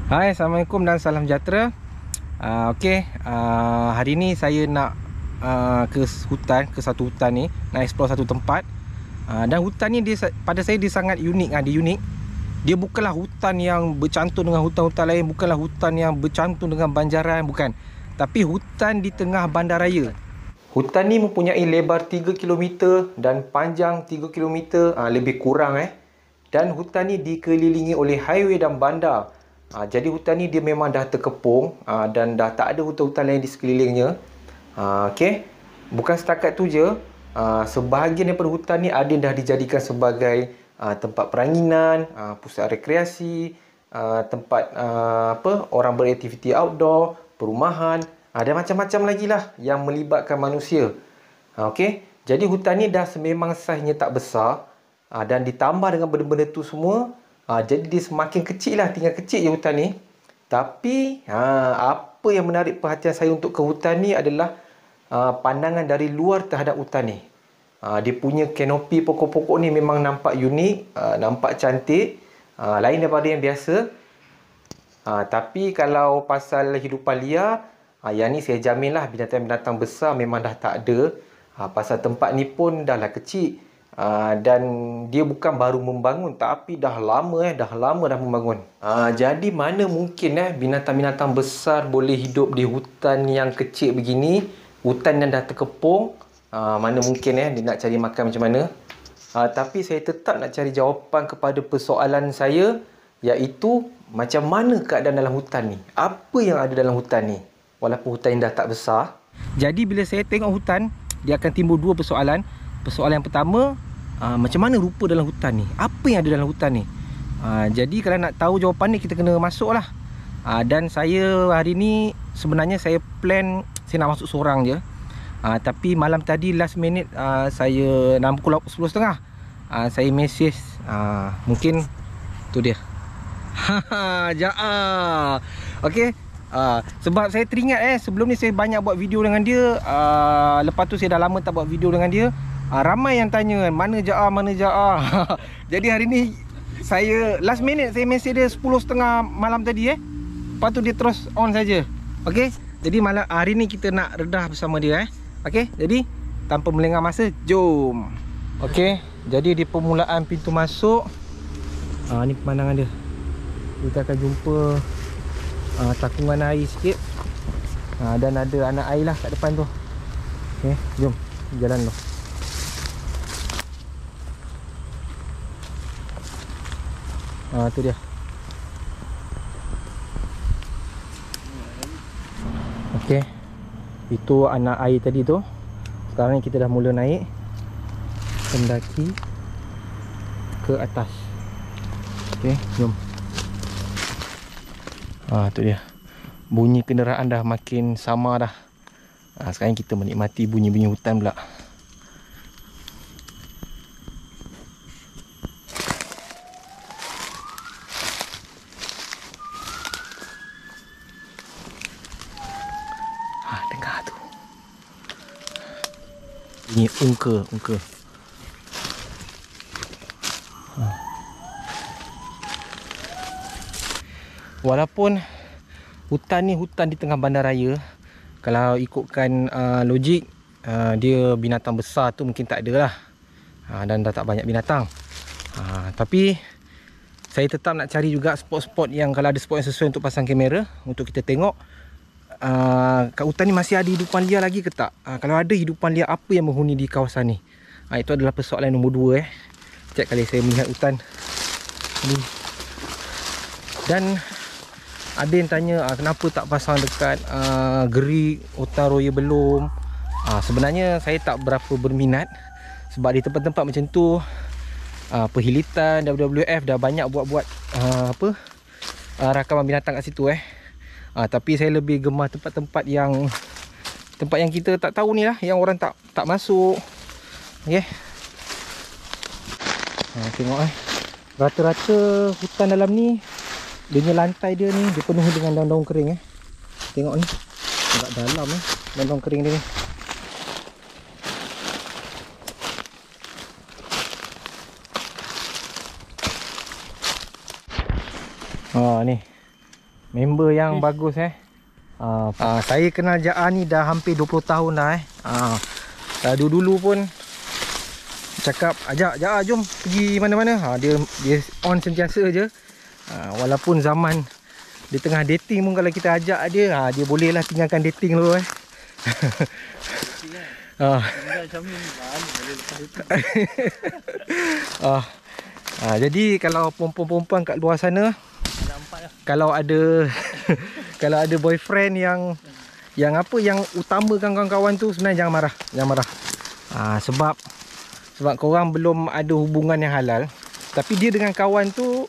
Hai, Assalamualaikum dan salam sejahtera. Hari ni saya nak ke hutan, ke satu hutan ni, nak explore satu tempat. Dan hutan ni pada saya dia sangat unik. Dia unik. Dia bukanlah hutan yang bercantum dengan hutan-hutan lain, bukanlah hutan yang bercantum dengan banjaran, bukan. Tapi hutan di tengah bandaraya. Hutan ni mempunyai lebar 3 kilometer dan panjang 3 kilometer, lebih kurang. Dan hutan ni dikelilingi oleh highway dan bandar. Jadi hutan ni dia memang dah terkepung, dan dah tak ada hutan-hutan lain di sekelilingnya. Bukan setakat tu je, sebahagian daripada hutan ni ada yang dah dijadikan sebagai tempat peranginan, pusat rekreasi, tempat orang beraktiviti outdoor, perumahan, dan macam-macam lagi lah yang melibatkan manusia. Jadi hutan ni dah memang saiznya tak besar, dan ditambah dengan benda-benda tu semua, jadi dia semakin kecil lah, tinggal kecil je hutan ni. Tapi apa yang menarik perhatian saya untuk ke hutan ni adalah pandangan dari luar terhadap hutan ni. Dia punya kanopi pokok-pokok ni memang nampak unik, nampak cantik, lain daripada yang biasa. Tapi kalau pasal hidupan liar, yang ni saya jamin lah binatang-binatang besar memang dah tak ada. Pasal tempat ni pun dah lah kecil. Dan dia bukan baru membangun, tapi dah lama dah membangun. Jadi mana mungkin binatang-binatang besar boleh hidup di hutan yang kecil begini, hutan yang dah terkepung. Mana mungkin dia nak cari makan macam mana. Tapi saya tetap nak cari jawapan kepada persoalan saya, iaitu macam mana keadaan dalam hutan ni, apa yang ada dalam hutan ni, walaupun hutan yang dah tak besar. Jadi bila saya tengok hutan, dia akan timbul dua persoalan. Persoalan yang pertama, macam mana rupa dalam hutan ni, apa yang ada dalam hutan ni. Jadi kalau nak tahu jawapan ni, kita kena masuk lah. Dan saya hari ni sebenarnya saya plan saya nak masuk seorang je. Tapi malam tadi last minute, saya dalam pukul 10.30, saya mesej, mungkin tu dia. Ja'a. Sebab saya teringat sebelum ni saya banyak buat video dengan dia. Lepas tu saya dah lama tak buat video dengan dia. Ramai yang tanya, mana Ja'a, mana Ja'a. Jadi hari ni saya last minute saya mesej dia 10.30 malam tadi. Lepas tu dia terus on saja. Jadi hari ni kita nak redah bersama dia. Jadi tanpa melengah masa, jom. Jadi di permulaan pintu masuk, ni pemandangan dia. Kita akan jumpa takungan air sikit, dan ada anak air lah kat depan tu. Jom jalan tu. Tu dia. Itu anak air tadi tu. Sekarang ni kita dah mula naik, mendaki ke atas. Jom. Tu dia. Bunyi kenderaan dah makin sama dah. Sekarang kita menikmati bunyi-bunyi hutan pula. Dengar tu. Bunyi ungka. Walaupun hutan ni hutan di tengah bandaraya, kalau ikutkan logik, dia binatang besar tu mungkin tak ada lah, dan dah tak banyak binatang. Tapi saya tetap nak cari juga spot-spot yang, kalau ada spot yang sesuai untuk pasang kamera, untuk kita tengok kat hutan ni masih ada hidupan liar lagi ke tak. Kalau ada hidupan liar, apa yang menghuni di kawasan ni. Itu adalah persoalan nombor 2. Setiap kali saya melihat hutan ni. Dan ada yang tanya, kenapa tak pasang dekat Gerik, Hutan Roya belum. Sebenarnya saya tak berapa berminat, sebab di tempat-tempat macam tu, Perhilitan, WWF dah banyak buat rakaman binatang kat situ. Tapi saya lebih gemar tempat-tempat yang kita tak tahu ni lah, yang orang tak masuk. Tengok rata-rata hutan dalam ni, dia punya lantai dia ni dipenuhi dengan daun-daun kering. Tengok ni, agak dalam daun-daun kering dia ni. Ni Member yang bagus saya kenal Jaa ni dah hampir 20 tahun dah dulu pun cakap ajak Jaa jom pergi mana-mana. Dia on sentiasa je. Walaupun zaman di tengah dating pun kalau kita ajak dia, dia boleh lah tinggalkan dating dulu jadi kalau perempuan-perempuan kat luar sana kalau ada kalau ada boyfriend yang utamakan kawan-kawan tu, sebenarnya jangan marah. Sebab korang belum ada hubungan yang halal, tapi dia dengan kawan tu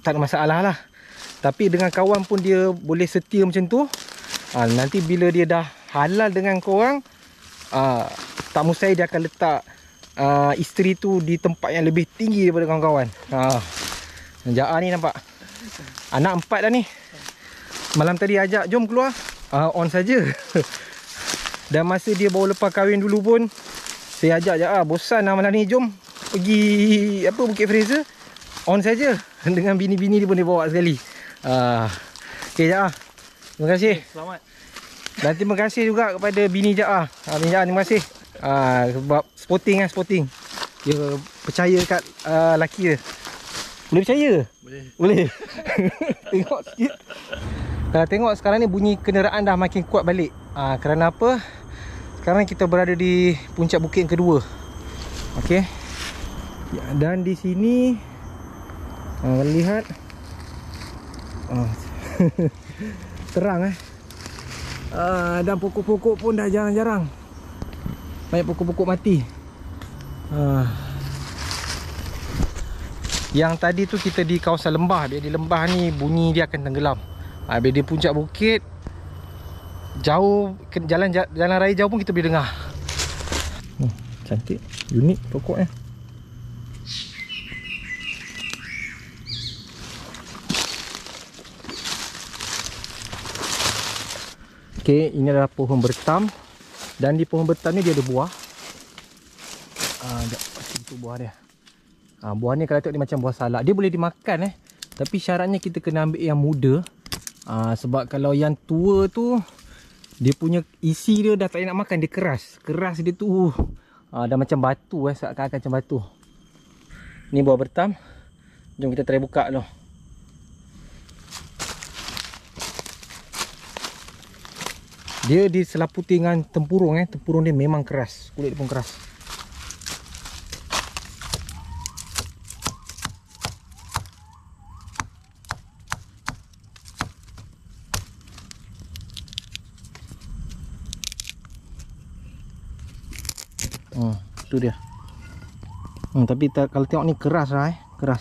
tak ada masalah lah. Tapi dengan kawan pun dia boleh setia macam tu. Nanti bila dia dah halal dengan korang, tak mustahil dia akan letak isteri tu di tempat yang lebih tinggi daripada kawan-kawan. Jaa ni nampak anak 4 dah ni. Malam tadi ajak jom keluar, on saja. Dan masa dia baru lepas kahwin dulu pun saya ajak Jaa, bosan lah malam ni, jom pergi Bukit Fraser, on saja. Dengan bini-bini dia pun dia bawa sekali. Okay Jaa, terima kasih. Selamat. Dan terima kasih juga kepada bini Jaa. Bini Jaa terima kasih. Sebab sporting. Dia percaya kat laki dia. Boleh percaya? Boleh. Tengok sikit. Tengok sekarang ni bunyi kenderaan dah makin kuat balik. Kerana apa? Sekarang kita berada di puncak bukit yang kedua. Okey. Dan di sini lihat terang dan pokok-pokok pun dah jarang-jarang. Banyak pokok-pokok mati. Yang tadi tu kita di kawasan lembah. Biar di lembah ni bunyi dia akan tenggelam. Biar di puncak bukit jauh, jalan raya jauh pun kita boleh dengar. Cantik, unik pokoknya. Okey, ini adalah pohon bertam. Dan di pohon bertam ni dia ada buah. Itu buah dia. Buah ni kalau tengok dia macam buah salak. Dia boleh dimakan tapi syaratnya kita kena ambil yang muda. Sebab kalau yang tua tu dia punya isi dia dah tak nak makan, dia keras. Keras dia tu dah macam batu seakan-akan macam batu. Ni buah bertam. Jom kita try buka dulu. Dia diselaputi dengan tempurung Tempurung dia memang keras. Kulit dia pun keras. Tu dia. Tapi kalau tengok ni keras lah keras.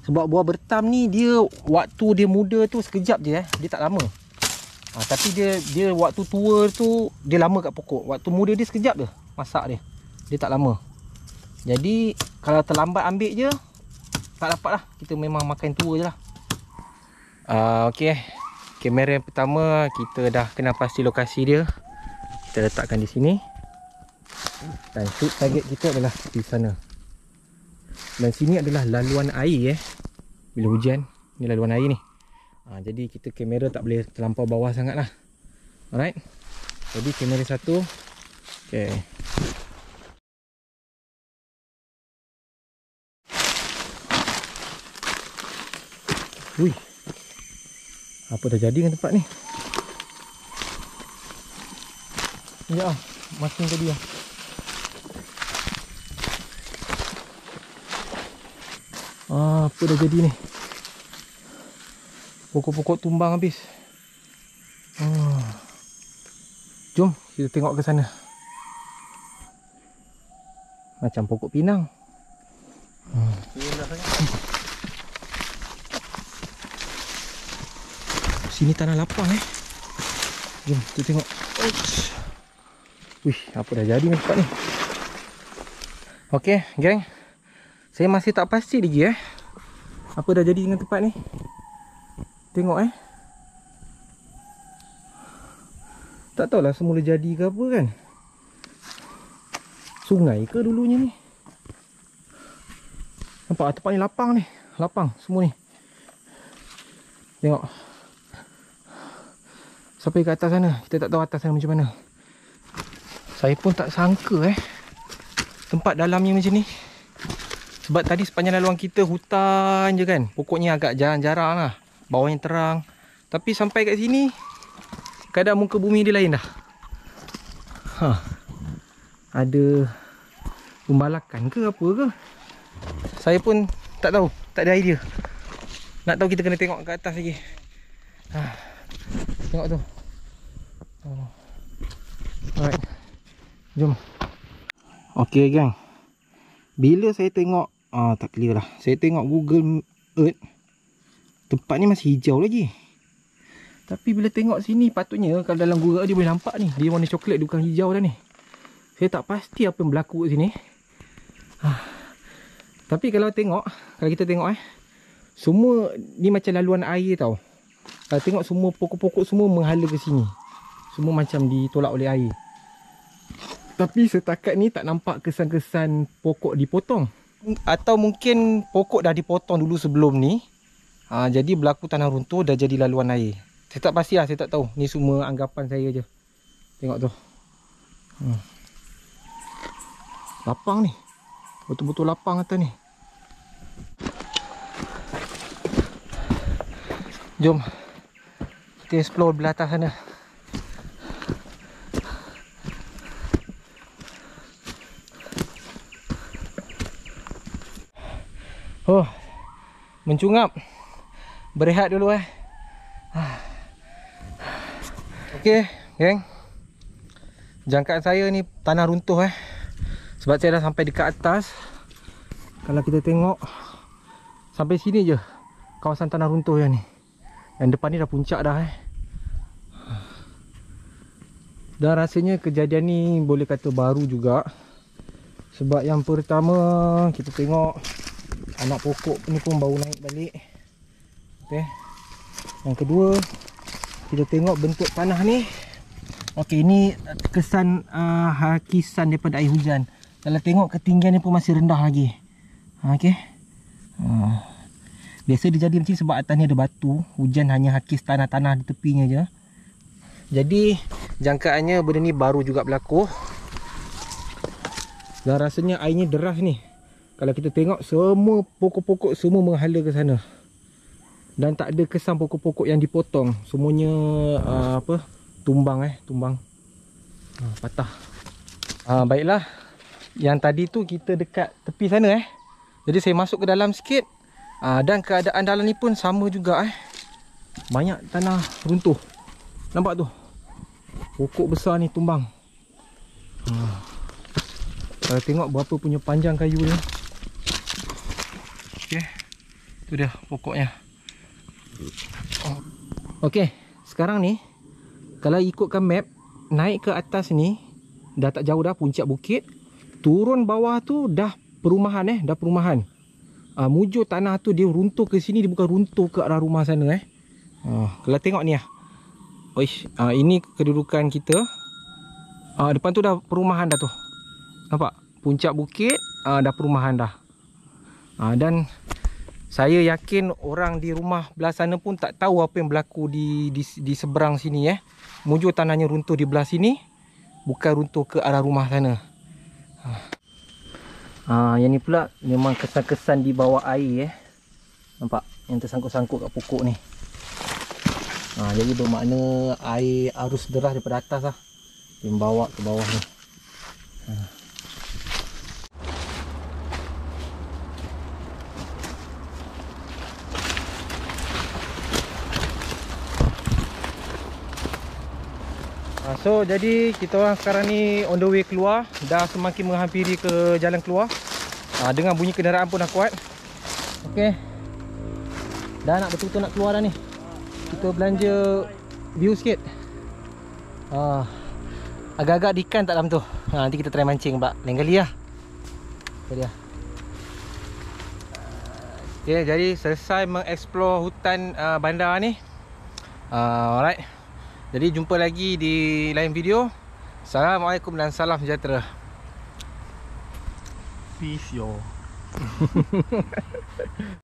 Sebab buah bertam ni dia waktu dia muda tu sekejap je dia tak lama. Tapi dia waktu tua tu dia lama kat pokok. Waktu muda dia sekejap je masak dia. Dia tak lama. Jadi kalau terlambat ambil je tak dapat lah. Kita memang makan tua je lah. Okey. Kamera yang pertama kita dah kenal pasti lokasi dia. Kita letakkan di sini. Dan shoot target kita adalah di sana. Dan sini adalah laluan air bila hujan. Ni laluan air ni. Jadi kita kamera tak boleh terlampau bawah sangat lah. Alright. Jadi kamera satu. Okay. Wih. Apa dah jadi dengan tempat ni? Ya, makin tadi lah. Apa dah jadi ni? Pokok-pokok tumbang habis. Jom kita tengok ke sana. Macam pokok pinang. Sini tanah lapang Jom kita tengok. Wih, apa dah jadi dengan tempat ni? Okey, geng. Saya masih tak pasti lagi apa dah jadi dengan tempat ni. Tengok tak tahulah semula jadi ke apa kan. Sungai ke dulunya ni? Nampak tempat ni lapang ni. Lapang semua ni. Tengok. sampai ke atas sana. Kita tak tahu atas sana macam mana. Saya pun tak sangka tempat dalamnya macam ni. Sebab tadi sepanjang laluan kita hutan je kan. Pokoknya agak jarang-jarang lah. Bawahnya terang. Tapi sampai kat sini keadaan muka bumi dia lain dah. Ada pembalakan ke apa ke? Saya pun tak tahu, tak ada idea. Nak tahu kita kena tengok ke atas lagi. Tengok tu. Alright. Jom. Okay gang. Bila saya tengok tak clear lah. Saya tengok Google Earth, tempat ni masih hijau lagi. Tapi bila tengok sini, patutnya kalau dalam Google Earth dia boleh nampak ni. Dia warna coklat, dia bukan hijau dah ni. Saya tak pasti apa yang berlaku kat sini. Tapi kalau kita tengok semua ni macam laluan air tau. Kalau tengok semua pokok-pokok semua menghala ke sini. Semua macam ditolak oleh air. Tapi setakat ni tak nampak kesan-kesan pokok dipotong. Atau mungkin pokok dah dipotong dulu sebelum ni. Jadi berlaku tanah runtuh, dah jadi laluan air. Saya tak pasti lah, saya tak tahu. Ni semua anggapan saya je. Tengok tu. Lapang ni. Betul-betul lapang atas ni. Jom kita explore belah atas sana. Mencungap. Berehat dulu Okey, geng. Jangkaan saya ni tanah runtuh sebab saya dah sampai dekat atas. Kalau kita tengok sampai sini je kawasan tanah runtuh yang ni. Yang depan ni dah puncak dah Dan rasanya kejadian ni boleh kata baru juga. Sebab yang pertama kita tengok anak pokok ni pun baru naik balik. Okey. Yang kedua kita tengok bentuk tanah ni. Okey, ini kesan hakisan daripada air hujan. Kalau tengok ketinggian ni pun masih rendah lagi. Okey. Biasa dia jadi macam ni sebab atas ni ada batu. Hujan hanya hakis tanah-tanah di tepinya je. Jadi jangkaannya benda ni baru juga berlaku. Dan rasanya airnya deras ni. Kalau kita tengok semua pokok-pokok semua menghala ke sana. Dan tak ada kesan pokok-pokok yang dipotong. Semuanya tumbang tumbang. Patah. Baiklah. Yang tadi tu kita dekat tepi sana Jadi saya masuk ke dalam sikit. Dan keadaan dalam ni pun sama juga banyak tanah runtuh. Nampak tu? Pokok besar ni tumbang. Kalau tengok berapa punya panjang kayu ni. Okey. Tu dia pokoknya. Okey, sekarang ni kalau ikutkan map, naik ke atas ni dah tak jauh dah puncak bukit. Turun bawah tu dah perumahan dah perumahan. Mujur tanah tu dia runtuh ke sini, dia bukan runtuh ke arah rumah sana Kalau tengok ni ini kedudukan kita. Depan tu dah perumahan dah tu. Nampak? Puncak bukit dah perumahan dah. Dan saya yakin orang di rumah belah sana pun tak tahu apa yang berlaku di seberang sini Mujur tanahnya runtuh di belah sini, bukan runtuh ke arah rumah sana. Yang ni pula memang kesan-kesan di bawah air Nampak? Yang tersangkut-sangkut kat pokok ni. Jadi bermakna air arus deras daripada atas yang bawa ke bawah ni. So jadi kita orang sekarang ni on the way keluar. Dah semakin menghampiri ke jalan keluar. Dengan bunyi kenderaan pun dah kuat. Okey. Dah nak betul-betul nak keluar dah ni. Kita belanja view sikit. Agak-agak diikan tak dalam tu. Nanti kita try mancing pula. Lain kali lah. Itu dia. Okey, jadi selesai mengeksplor hutan bandar ni. Alright. Jadi jumpa lagi di lain video. Assalamualaikum dan salam sejahtera. Peace yo.